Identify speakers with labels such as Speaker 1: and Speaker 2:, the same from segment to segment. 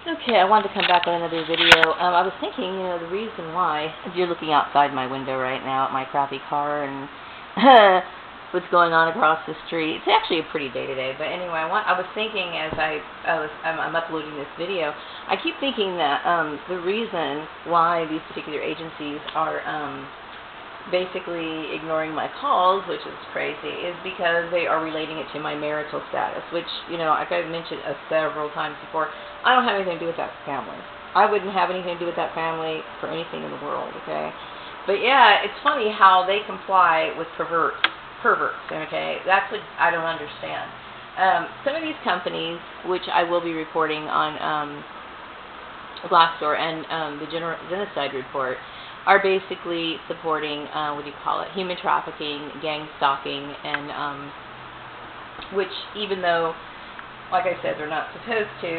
Speaker 1: Okay, I wanted to come back on another video. I was thinking, the reason why, if you're looking outside my window right now at my crappy car and what's going on across the street. It's actually a pretty day today, but anyway, I was thinking as I'm uploading this video, I keep thinking that the reason why these particular agencies are basically ignoring my calls, which is crazy, is because they are relating it to my marital status, which, like I've mentioned several times before, I don't have anything to do with that family. I wouldn't have anything to do with that family for anything in the world, okay? But yeah, it's funny how they comply with perverts, okay? That's what I don't understand. Some of these companies, which I will be reporting on Glassdoor and the genocide report, are basically supporting, human trafficking, gang stalking, and which, even though, like I said, they're not supposed to,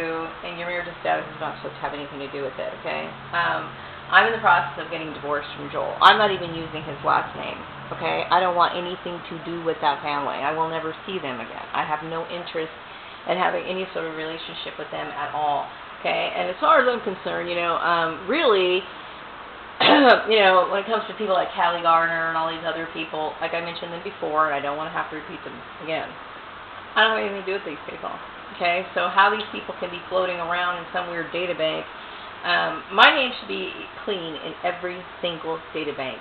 Speaker 1: and your marital status is not supposed to have anything to do with it, okay? I'm in the process of getting divorced from Joel. I'm not even using his last name, okay? I don't want anything to do with that family. I will never see them again. I have no interest in having any sort of relationship with them at all, okay? And as far as I'm concerned, really, when it comes to people like Callie Garner and all these other people, like I mentioned them before, and I don't want to have to repeat them again, I don't have anything to do with these people. Okay, so how these people can be floating around in some weird data bank, my name should be clean in every single data bank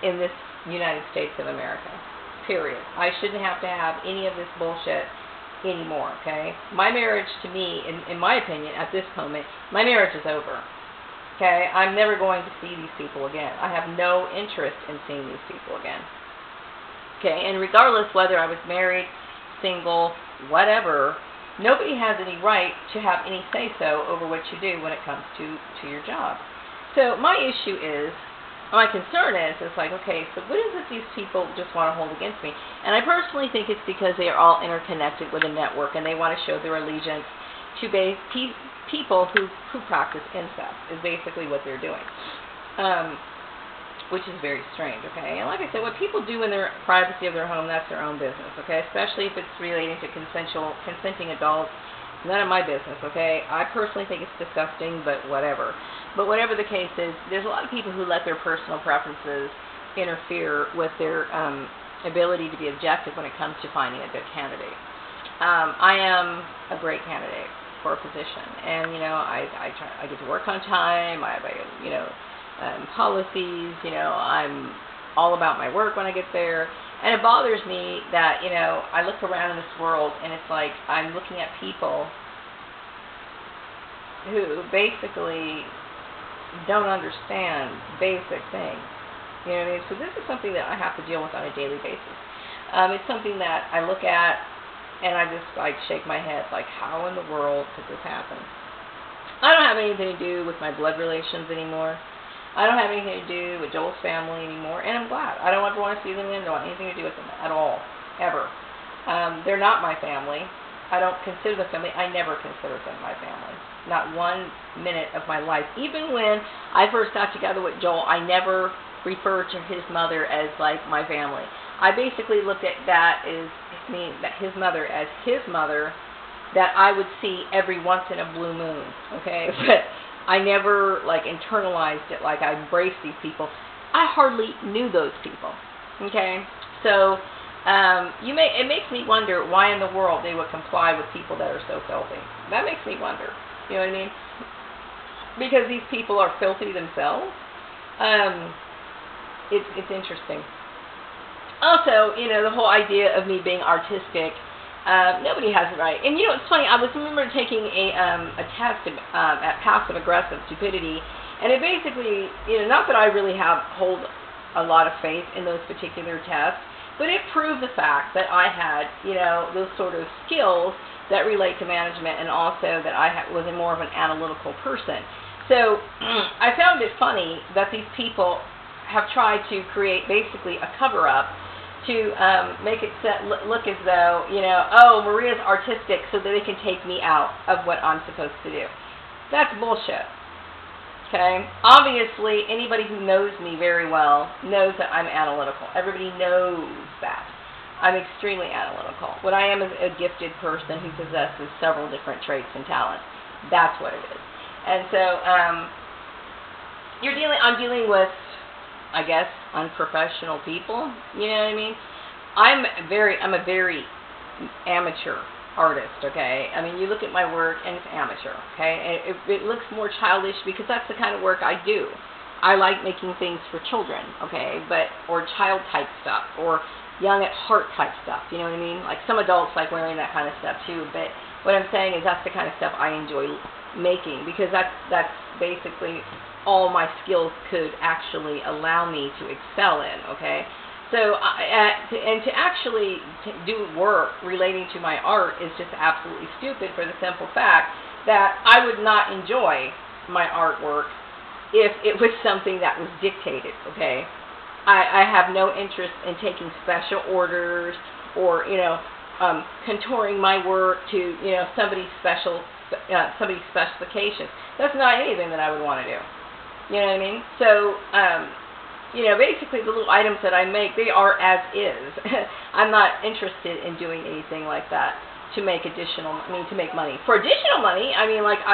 Speaker 1: in this United States of America, period. I shouldn't have to have any of this bullshit anymore, okay? My marriage, to me, in my opinion, at this moment, my marriage is over, okay? I'm never going to see these people again. I have no interest in seeing these people again, okay? And regardless whether I was married, single, whatever, nobody has any right to have any say-so over what you do when it comes to your job. So my issue is, my concern is, it's like, okay, so what is it these people just want to hold against me? And I personally think it's because they are all interconnected with a network, and they want to show their allegiance to people who practice incest, is basically what they're doing. Which is very strange, okay? And like I said, what people do in their privacy of their home, that's their own business, okay? Especially if it's relating to consenting adults, none of my business, okay? I personally think it's disgusting, but whatever. But whatever the case is, there's a lot of people who let their personal preferences interfere with their ability to be objective when it comes to finding a good candidate. I am a great candidate for a position, and, I get to work on time, I policies, I'm all about my work when I get there, and it bothers me that, I look around in this world, and it's like I'm looking at people who basically don't understand basic things, you know what I mean? So this is something that I have to deal with on a daily basis. It's something that I look at, and I just, shake my head, how in the world could this happen? I don't have anything to do with my blood relations anymore. I don't have anything to do with Joel's family anymore, and I'm glad. I don't ever want to see them again. I don't want anything to do with them at all, ever. They're not my family. I don't consider them family. I never considered them my family. Not 1 minute of my life. Even when I first got together with Joel, I never referred to his mother as, my family. I basically looked at that his mother as his mother that I would see every once in a blue moon, okay? But I never, internalized it, I embraced these people. I hardly knew those people, okay? So, it makes me wonder why in the world they would comply with people that are so filthy. That makes me wonder, you know what I mean? Because these people are filthy themselves. It's interesting. Also, the whole idea of me being artistic, nobody has it right. And it's funny, I remember taking a test at passive-aggressive stupidity, and it basically, not that I really hold a lot of faith in those particular tests, but it proved the fact that I had, those sort of skills that relate to management, and also that I was more of an analytical person. So I found it funny that these people have tried to create basically a cover-up to make it look as though, oh, Maria's artistic so that they can take me out of what I'm supposed to do. That's bullshit, okay? Obviously, anybody who knows me very well knows that I'm analytical. Everybody knows that. I'm extremely analytical. What I am is a gifted person who possesses several different traits and talents. That's what it is. And so I'm dealing with, I guess, unprofessional people. You know what I mean? I'm a very amateur artist, okay? I mean, you look at my work and it's amateur, okay? And it looks more childish because that's the kind of work I do. I like making things for children, okay? Or child type stuff, or young at heart type stuff, you know what I mean? Like some adults like wearing that kind of stuff too, but what I'm saying is that's the kind of stuff I enjoy making, because that's basically all my skills could actually allow me to excel in, okay? So, to actually do work relating to my art is just absolutely stupid, for the simple fact that I would not enjoy my artwork if it was something that was dictated, okay? I have no interest in taking special orders or, contouring my work to, somebody's specifications. That's not anything that I would want to do. You know what I mean? So, basically the little items that I make, they are as is. I'm not interested in doing anything like that to make to make money. For additional money, I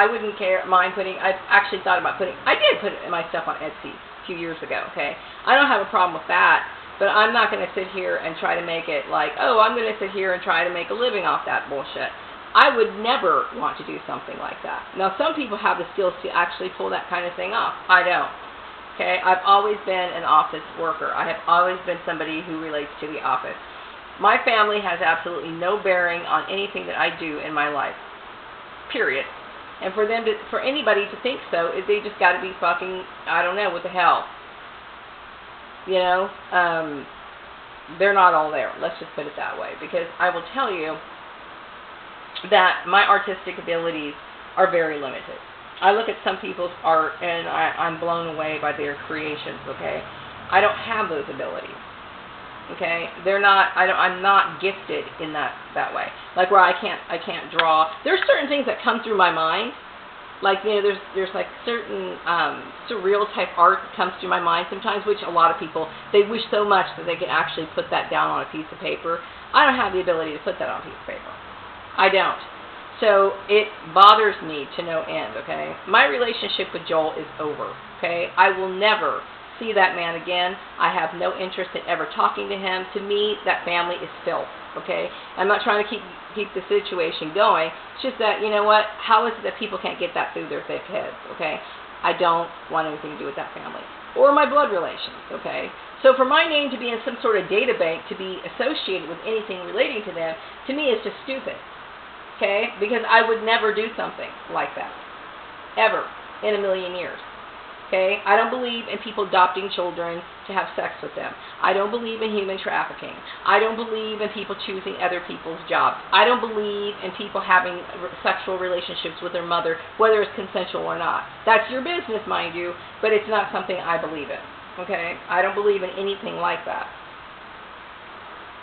Speaker 1: wouldn't mind I actually thought about I did put my stuff on Etsy a few years ago, okay? I don't have a problem with that, but I'm not going to sit here and try to make it like, oh, I'm going to sit here and try to make a living off that bullshit. I would never want to do something like that. Now, some people have the skills to actually pull that kind of thing off. I don't. Okay, I've always been an office worker. I have always been somebody who relates to the office. My family has absolutely no bearing on anything that I do in my life. Period. And for anybody to think so, they just got to be fucking, I don't know, what the hell. They're not all there. Let's just put it that way. Because I will tell you that my artistic abilities are very limited. I look at some people's art and I'm blown away by their creations, okay? I don't have those abilities, okay? I'm not gifted in that way. Like where I can't draw. There's certain things that come through my mind. Like, there's like certain surreal type art that comes through my mind sometimes, which a lot of people, they wish so much that they could actually put that down on a piece of paper. I don't have the ability to put that on a piece of paper. I don't. So it bothers me to no end, okay? My relationship with Joel is over, okay? I will never see that man again. I have no interest in ever talking to him. To me, that family is filth, okay? I'm not trying to keep the situation going. It's just that, you know what? How is it that people can't get that through their thick heads, okay? I don't want anything to do with that family. Or my blood relations, okay? So for my name to be in some sort of data bank, to be associated with anything relating to them, to me is just stupid. Okay, because I would never do something like that, ever, in a million years. Okay, I don't believe in people adopting children to have sex with them. I don't believe in human trafficking. I don't believe in people choosing other people's jobs. I don't believe in people having sexual relationships with their mother, whether it's consensual or not. That's your business, mind you, but it's not something I believe in. Okay, I don't believe in anything like that.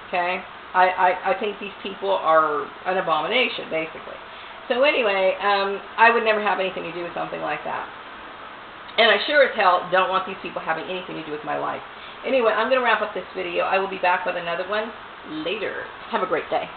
Speaker 1: Okay. I think these people are an abomination, basically. So anyway, I would never have anything to do with something like that. And I sure as hell don't want these people having anything to do with my life. Anyway, I'm going to wrap up this video. I will be back with another one later. Have a great day.